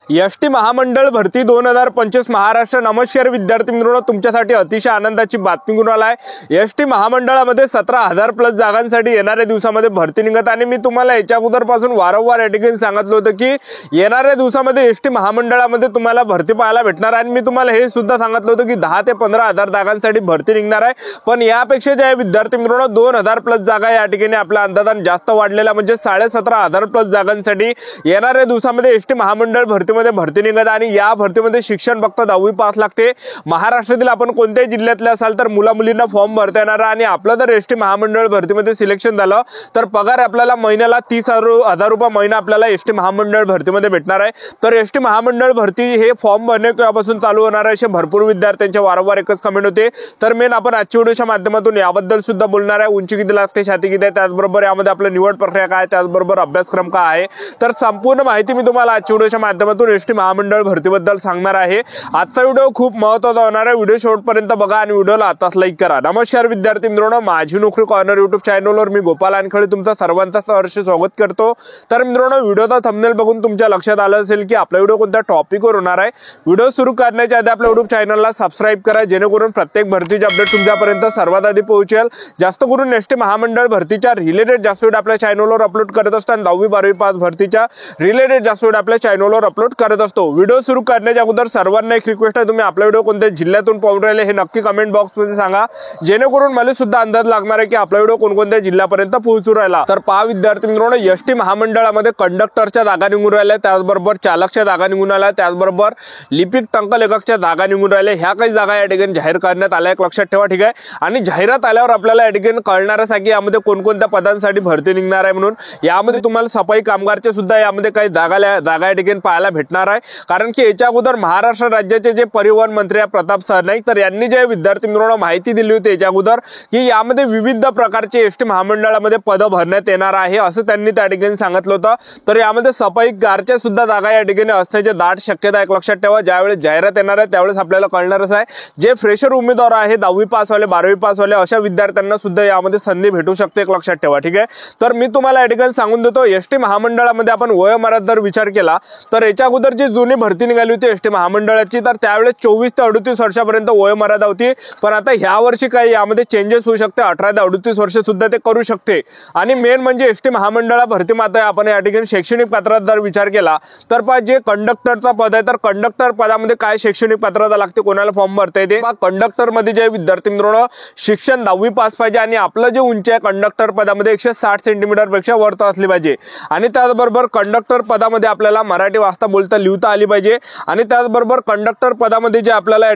ST महामंडळ भरती 2025 महाराष्ट्र। नमस्कार विद्यार्थी मित्रांनो, तुमच्यासाठी अतिशय आनंदाची बातमी घेऊन आला आहे। एसटी महामंडळामध्ये 17,000 प्लस जागांसाठी येणाऱ्या दिवसामध्ये भरती निघत आणि मी तुम्हाला याच्या अगोदरपासून वारंवार या ठिकाणी सांगितलं होतं की येणाऱ्या दिवसामध्ये एसटी महामंडळामध्ये तुम्हाला भरती पाहायला भेटणार आहे। आणि मी तुम्हाला हे सुद्धा सांगितलं होतं की 10 ते 15,000 जागांसाठी भरती निघणार आहे। पण यापेक्षा जे विद्यार्थी मित्रांनो 2,000 प्लस जागा या ठिकाणी आपला अंदाजान जास्त वाढलेला, म्हणजे 17,500 प्लस जागांसाठी येणाऱ्या दिवसामध्ये एसटी महामंडळ भरती निघत आणि या भरतीमध्ये शिक्षण फक्त 10वी पास लागते। महाराष्ट्रातील आपण कोणत्याही जिल्ह्यातले असाल तर मुला मुलींना फॉर्म भरता येणार आणि आपलं जर एसटी महामंडळ भरतीमध्ये सिलेक्शन झालं तर पगार आपल्याला महिन्याला 30,000 रुपये महिना आपल्याला एसटी महामंडळ भरतीमध्ये भेटणार आहे। तर एसटी महामंडळ भरती हे फॉर्म भरणे केव्हापासून चालू होणार आहे असे भरपूर विद्यार्थ्यांचे वारंवार एकच कमेंट होते। तर मेन आपण आजच्या व्हिडिओच्या माध्यमातून याबद्दल सुद्धा बोलणार आहे। उंची किती लागते, छाती किती आहे, त्याचबरोबर यामध्ये आपलं निवड प्रक्रिया काय, त्याचबरोबर अभ्यासक्रम काय आहे, तर संपूर्ण माहिती मी तुम्हाला आजच्या व्हिडिओच्या माध्यमातून एसटी महामंडळ भरतीबद्दल सांगणार आहे। आजचा व्हिडिओ खूप महत्त्वाचा होणार आहे। व्हिडिओ शेवटपर्यंत बघा आणि व्हिडिओला आताच लाईक करा। नमस्कार विद्यार्थी मित्रांनो, माझी नोकरी कॉर्नर YouTube चॅनलवर मी गोपाल आणखळे तुमचं सर्वांचं सहर्ष स्वागत करतो। तर मित्रांनो, व्हिडिओचा थंबनेल बघून तुमच्या लक्षात आलं असेल की आपला व्हिडिओ कोणत्या टॉपिकवर होणार आहे। व्हिडिओ सुरू करण्याच्या आधी आपल्या YouTube चॅनलला सबस्क्राइब करा, जेणेकरून प्रत्येक भरतीचे अपडेट तुमच्यापर्यंत सर्वात आधी पोहोचेल। जास्त करून एसटी महामंडळ भरतीच्या रिलेटेड जास्त व्हिडिओ आपल्या चॅनलवर अपलोड करत असतो आणि 10वी 12वी पास भरतीच्या रिलेटेड जास्त व्हिडिओ आपल्या चॅनलवर अपलोड करत असतो। व्हिडिओ सुरू करण्याच्या अगोदर सर्वांना एक रिक्वेस्ट आहे, तुम्ही आपला व्हिडिओ कोणत्या जिल्ह्यातून पाहून राहिले हे नक्की कमेंट बॉक्समध्ये सांगा, जेणेकरून मला सुद्धा अंदाज लागणार आहे की आपला व्हिडिओ कोणकोणत्या जिल्ह्यापर्यंत पोहोचू राहिला। तर पहा विद्यार्थी मित्रांनो, एसटी महामंडळामध्ये कंडक्टरच्या जागा निघून राहिल्या, त्याचबरोबर चालकच्या जागा निघून आल्या, त्याचबरोबर लिपिक टंकलेखकच्या जागा निघून राहिल्या। ह्या काही जागा या ठिकाणी जाहीर करण्यात आल्या, एक लक्षात ठेवा, ठीक आहे। आणि जाहिरात आल्यावर आपल्याला या ठिकाणी कळणारच आहे की यामध्ये कोणकोणत्या पदांसाठी भरती निघणार आहे म्हणून। यामध्ये तुम्हाला सफाई कामगारचे सुद्धा यामध्ये काही जागा या ठिकाणी पाहायला भेटणार आहे, कारण की याच्या अगोदर महाराष्ट्र राज्याचे जे परिवहन मंत्री प्रताप सरनाईक तर यांनी जे विद्यार्थी मित्रांनो माहिती दिली होती याच्या अगोदर की यामध्ये विविध प्रकारचे एसटी महामंडळामध्ये पद भरण्यात येणार आहे असं त्यांनी त्या ठिकाणी सांगितलं होतं। तर यामध्ये सफाईगारच्या सुद्धा जागा या ठिकाणी असण्याची दाट शक्यता एक लक्षात ठेवा। ज्यावेळेस जाहिरात येणार आहे त्यावेळेस आपल्याला कळणारच आहे। जे फ्रेशर उमेदवार आहे 10वी पास वाले 12वी पास वाले अशा विद्यार्थ्यांना सुद्धा यामध्ये संधी भेटू शकते, एक लक्षात ठेवा, ठीक आहे। तर मी तुम्हाला या ठिकाणी सांगून देतो, एसटी महामंडळामध्ये आपण वयोमर्यादा जर विचार केला तर याच्या अगोदर जी जुनी भरती निघाली होती एसटी महामंडळाची तर त्यावेळेस 24 ते 38 वर्षापर्यंत वयोमर्यादा होती। पण आता ह्या वर्षी काही यामध्ये चेंजेस होऊ शकते, 18 ते 38 वर्ष सुद्धा ते करू शकते। आणि मेन म्हणजे एसटी महामंडळा भरती मात्र आपण या ठिकाणी शैक्षणिक पात्रता जर विचार केला तर जे कंडक्टरचा पद आहे तर कंडक्टर पदामध्ये काय शैक्षणिक पात्रता लागते, कोणाला फॉर्म भरता येते। कंडक्टर मध्ये जे विद्यार्थी मित्रांनो शिक्षण 10वी पास पाहिजे आणि आपलं जे उंची आहे कंडक्टर पदामध्ये 160 सेंटीमीटर पेक्षा वरती असली पाहिजे। आणि त्याचबरोबर कंडक्टर पदामध्ये आपल्याला मराठी वाचता बोलता लिहिता आली पाहिजे। आणि त्याचबरोबर कंडक्टर पदामध्ये जे आपल्याला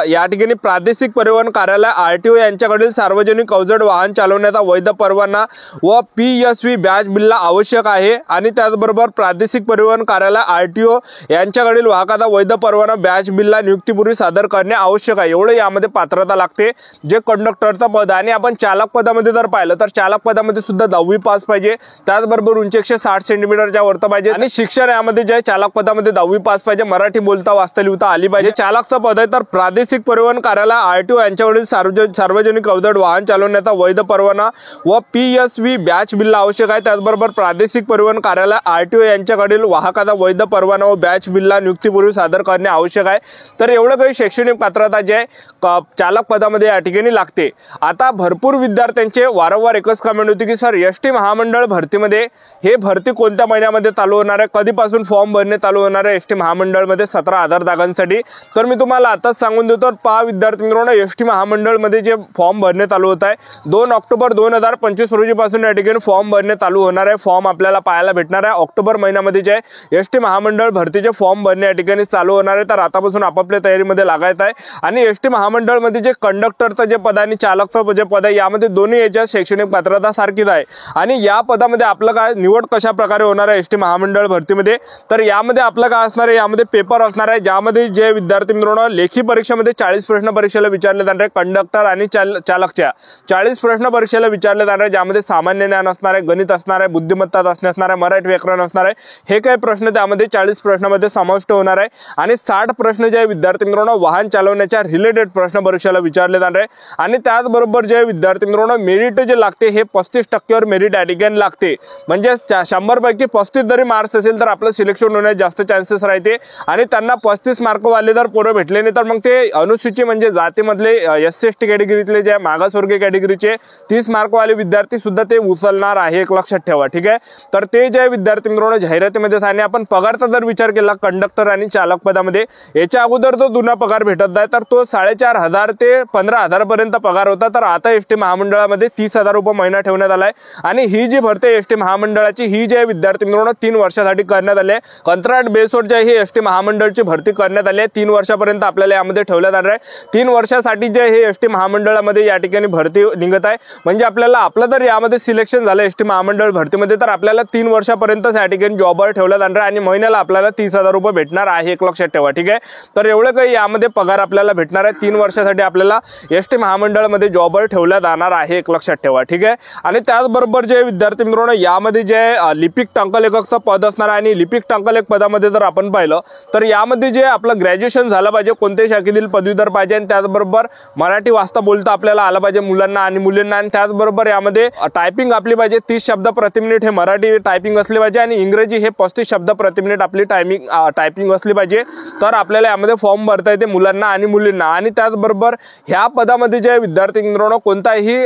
या ठिकाणी प्रादेशिक परिवहन कार्यालय RTO यांच्याकडील सार्वजनिक अवजड वाहन चालवण्याचा वैध परवाना व PSV बॅच बिल्ला आवश्यक आहे। आणि त्याचबरोबर प्रादेशिक परिवहन कार्यालय RTO यांच्याकडील वाहकाचा वैध परवाना बॅच बिल्ला नियुक्तीपूर्वी सादर करणे आवश्यक आहे। एवढे यामध्ये पात्रता लागते जे कंडक्टरचा पद आहे। आणि आपण चालक पदामध्ये जर पाहिलं तर चालक पदामध्ये सुद्धा 10वी पास पाहिजे, त्याचबरोबर उंची 160 सेंटीमीटरच्या वरती पाहिजे आणि शिक्षण यामध्ये जे चालक पदामध्ये 10वी पास पाहिजे, मराठी बोलता वाचता लिहिता आली पाहिजे। चालकचा पद आहे तर प्रादेशिक परिवहन कार्यालय RTO यांच्याकडील सार्वजनिक अवजड वाहन चालवण्याचा वैध परवाना व PSV बॅच बिल्ला आवश्यक आहे। त्याचबरोबर प्रादेशिक परिवहन कार्यालय RTO यांच्याकडील वाहकाचा वैध परवाना व बॅच बिल्ला नियुक्तीपूर्वी सादर करणे आवश्यक आहे। तर एवढं काही शैक्षणिक पात्रता जे आहे चालक पदामध्ये या ठिकाणी लागते। आता भरपूर विद्यार्थ्यांचे वारंवार एकच कमेंट होती की सर एसटी महामंडळ भरतीमध्ये हे भरती कोणत्या महिन्यामध्ये चालू होणार आहे, कधीपासून फॉर्म भरणे चालू होणार आहे एसटी महामंडळमध्ये 17,000 जागांसाठी। तर मी तुम्हाला आताच सांगून देतो, पहा विद्यार्थी मित्रांनो, एसटी महामंडळमध्ये जे फॉर्म भरणे चालू होत आहे 2 ऑक्टोबर 2025 रोजीपासून या ठिकाणी फॉर्म भरणे चालू होणार आहे। फॉर्म आपल्याला पाहायला भेटणार आहे ऑक्टोबर महिन्यामध्ये जे एसटी महामंडळ भरतीचे फॉर्म भरणे या ठिकाणी चालू होणार आहे। तर आतापासून आपापल्या तयारीमध्ये लागायचं आहे। आणि एसटी महामंडळमध्ये जे कंडक्टरचं जे पद आणि चालकचं जे पद आहे यामध्ये दोन्ही याच्या शैक्षणिक पात्रता सारखीच आहे। आणि या पदामध्ये आपलं काय निवड कशा प्रकारे होणार आहे एसटी महामंडळ भरतीमध्ये, तर यामध्ये आपलं काय असणार आहे, यामध्ये पेपर असणार आहे ज्यामध्ये जे विद्यार्थी मित्रांनो लेखी परीक्षेमध्ये 40 प्रश्न परीक्षेला विचारले जाणार आहे कंडक्टर आणि चालकच्या 40 प्रश्न परीक्षेला विचारले जाणार आहे, ज्यामध्ये सामान्य ज्ञान असणार आहे, गणित असणार आहे, बुद्धिमत्ता असणार आहे, मराठी व्याकरण असणार आहे। हे काही प्रश्न त्यामध्ये 40 प्रश्नामध्ये समाविष्ट होणार आहे। आणि 60 प्रश्न जे विद्यार्थी मित्रांनो वाहन चालवण्याच्या रिलेटेड प्रश्न परीक्षेला विचारले जाणार आहे। आणि त्याचबरोबर जे विद्यार्थी मित्रांनो मेरिट जे लागते हे 35% मेरिट या ठिकाणी लागते, म्हणजे 100 पैकी 35 जरी मार्क्स असेल तर आपलं सिलेक्शन होण्यास जास्त चान्सेस राहते आणि त्यांना 35 मार्क वाले जर पोरं भेटले नाही तर मग ते अनुसूची म्हणजे जातीमधले SC ST कॅटेगरीतले जे मागासवर्गीय कॅटेगरीचे 30 मार्क वाले विद्यार्थी सुद्धा ते उचलणार आहे, एक लक्षात ठेवा, ठीक आहे। तर ते जे विद्यार्थी मित्रांनो जाहिरातीमध्ये आणि आपण पगारचा जर विचार केला कंडक्टर आणि चालक पदामध्ये, याच्या अगोदर जो जुना पगार भेटत आहे तर तो 4,500 ते 15,000 पर्यंत पगार होता, तर आता एसटी महामंडळामध्ये 30,000 रुपये महिना ठेवण्यात आलाय। आणि ही जी भरती एसटी महामंडळाची ही जे विद्यार्थी मित्रांनो 3 वर्षासाठी करण्यात आले, कंत्राट बेसवर जे ही एसटी महामंडळाची भरती करण्यात आली आहे 3 वर्षापर्यंत आपल्याला यामध्ये ठेवण्यात येणार आहे। 3 वर्षासाठी जे हे एसटी महामंडळामध्ये या ठिकाणी भरती निघत आहे, म्हणजे आपल्याला आपलं जर यामध्ये सिलेक्शन झालं एसटी महामंडळ भरतीमध्ये तर आपल्याला 3 वर्षापर्यंत या ठिकाणी जॉबवर ठेवण्यात येणार आहे आणि महिन्याला आपल्याला 30,000 रुपये भेटणार आहे, एक लक्षात ठेवा, ठीक आहे। तर एवढं काही यामध्ये पगार आपल्याला भेटणार आहे, 3 वर्षासाठी आपल्याला एसटी महामंडळामध्ये जॉबवर ठेवण्यात जाणार आहे, एक लक्षात ठेवा, ठीक आहे। आणि त्याचबरोबर जे विद्यार्थी मित्रांनो यामध्ये जे लिपिक टंकलेखकचं पद असणार आहे आणि लिपिक टंकलेखक पदामध्ये जर आपण पाहिलं तर यामध्ये जे आपलं ग्रॅज्युएशन झालं पाहिजे, कोणत्याही शाखेतील पदवीधर पाहिजे आणि त्याचबरोबर मराठी वाचता बोलता आपल्याला आलं पाहिजे मुलांना आणि मुलींना, आणि त्याचबरोबर यामध्ये टायपिंग आपली पाहिजे 30 शब्द प्रति मिनिट हे मराठी टायपिंग असली पाहिजे आणि इंग्रजी हे 35 शब्द प्रति मिनिट आपली टायपिंग असली पाहिजे, तर आपल्याला यामध्ये फॉर्म भरता येते मुलांना आणि मुलींना। आणि त्याचबरोबर ह्या पदामध्ये जे विद्यार्थी मित्रांनो कोणताही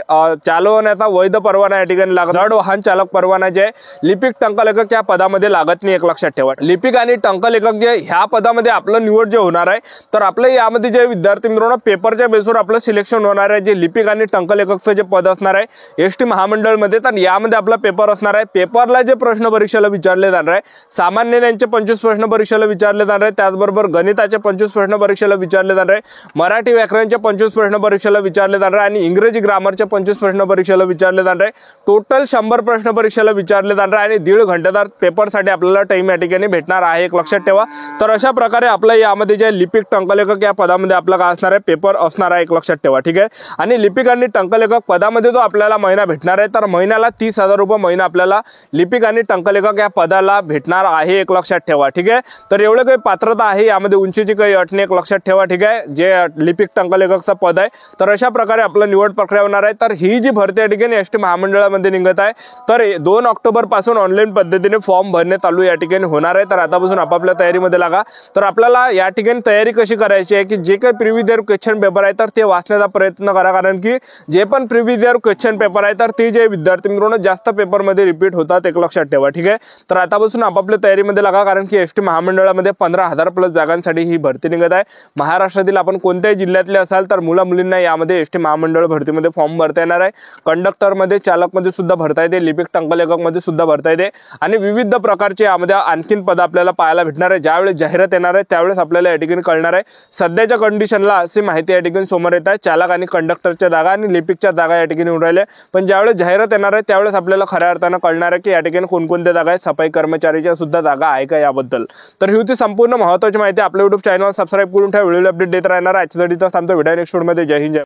चालवण्याचा वैध परवाना या ठिकाणी लागत, जड वाहन चालक परवाना जे लिपिक टंकलेखक या पदामध्ये लागत नाही, एक लक्षात ठेवा। लिपिक आणि टंकलेखक जे ह्या पदामध्ये आपलं निवड जे होणार आहे तर आपलं यामध्ये जे विद्यार्थी मित्रांनो पेपरच्या बेसवर आपलं सिलेक्शन होणार आहे, जे लिपिक आणि टंकलेखकचं जे पद असणार आहे एसटी महामंडळमध्ये, तर यामध्ये आपला पेपर असणार आहे। पेपरला जे प्रश्न परीक्षेला विचारले जाणार आहे, सामान्य ज्ञानचे 25 प्रश्न परीक्षेला विचारले जाणार आहे, त्याचबरोबर गणिताचे 25 प्रश्न परीक्षेला विचारले जाणार आहे, मराठी व्याकरणचे 25 प्रश्न परीक्षेला विचारले जाणार आहे आणि इंग्रजी ग्रामरचे 25 प्रश्न परीक्षेला विचारले जाणार आहे। टोटल 100 प्रश्न परीक्षेला विचारले जाणार आहे आणि 1.5 घंटेदार पेपरसाठी आपल्याला टाइम या ठिकाणी भेटणार आहे, एक लक्षात ठेवा। तर अशा प्रकारे आपलं यामध्ये जे लिपिक टंकलेखक या पदामध्ये आपला काय असणार आहे पेपर असणार आहे, एक लक्षात ठेवा, ठीक आहे। आणि लिपिक आणि टंकलेखक पदामध्ये जो आपल्याला महिना भेटणार आहे तर महिन्याला 30,000 रुपये महिना आपल्याला लिपिक आणि टंकलेखक या पदाला भेटणार आहे, एक लक्षात ठेवा, ठीक आहे। तर एवढं काही पात्रता आहे, यामध्ये उंचीची काही अट नाही, एक लक्षात ठेवा, ठीक आहे, जे लिपिक टंकलेखकचं पद आहे। तर अशा प्रकारे आपलं निवड प्रक्रिया होणार आहे। तर ही जी भरती या ठिकाणी एसटी महामंडळामध्ये निघत आहे तर 2 ऑक्टोबर पासून ऑनलाईन पद्धतीने फॉर्म भरणे चालू या ठिकाणी होणार आहे। तर आतापासून आपापल्या तयारीमध्ये लागा। तर आपल्याला या ठिकाणी तयारी कशी करायची आहे की जे काही प्रिव्हियस इयर क्वेश्चन पेपर आहे तर ते वाचण्याचा प्रयत्न करा, कारण की जे पण प्रिव्हियस इयर क्वेश्चन पेपर आहे तर ते जे विद्यार्थी मित्रांनो जास्त पेपरमध्ये रिपीट होतात, एक लक्षात ठेवा, ठीक आहे। तर आतापासून आपापल्या तयारीमध्ये लागा, कारण की एसटी महामंडळामध्ये 15,000 प्लस जागांसाठी ही भरती निघत आहे। महाराष्ट्रातील आपण कोणत्याही जिल्ह्यातले असाल तर मुला मुलींना यामध्ये एसटी महामंडळ भरतीमध्ये फॉर्म भरता येणार आहे। कंडक्टरमध्ये चालकमध्ये सुद्धा भरता येते, लिपिक टंकलेखकमध्ये सुद्धा भरता येते आणि विविध प्रकारचे यामध्ये आणखीन पद आपल्याला पाहायला भेटणार आहे। ज्यावेळेस जाहिरात येणार आहे त्यावेळेस आपल्याला या ठिकाणी कळणार आहे। सध्याच्या कंडिशनला अशी माहिती या ठिकाणी समोर येत आहे, चालक आणि कंडक्टरच्या जागा आणि लिपिकच्या जागा या ठिकाणी येऊन राहिल्या, पण ज्यावेळेस जाहिरात येणार आहे त्यावेळेस आपल्याला खऱ्या अर्थानं कळणार आहे की या ठिकाणी कोणकोणत्या जागा आहेत, सफाई कर्मचारीच्या सुद्धा जागा आहे का याबद्दल। तर ही होती संपूर्ण महत्त्वाची माहिती। आपल्या YouTube चॅनल सबस्क्राइब करून ठेवा, व्हिडिओ अपडेट देत राहणार। आजच्यासाठी तर थांबतो, व्हिडिओ नेक्स्ट व्हिडिओमध्ये। जय हिंद, जय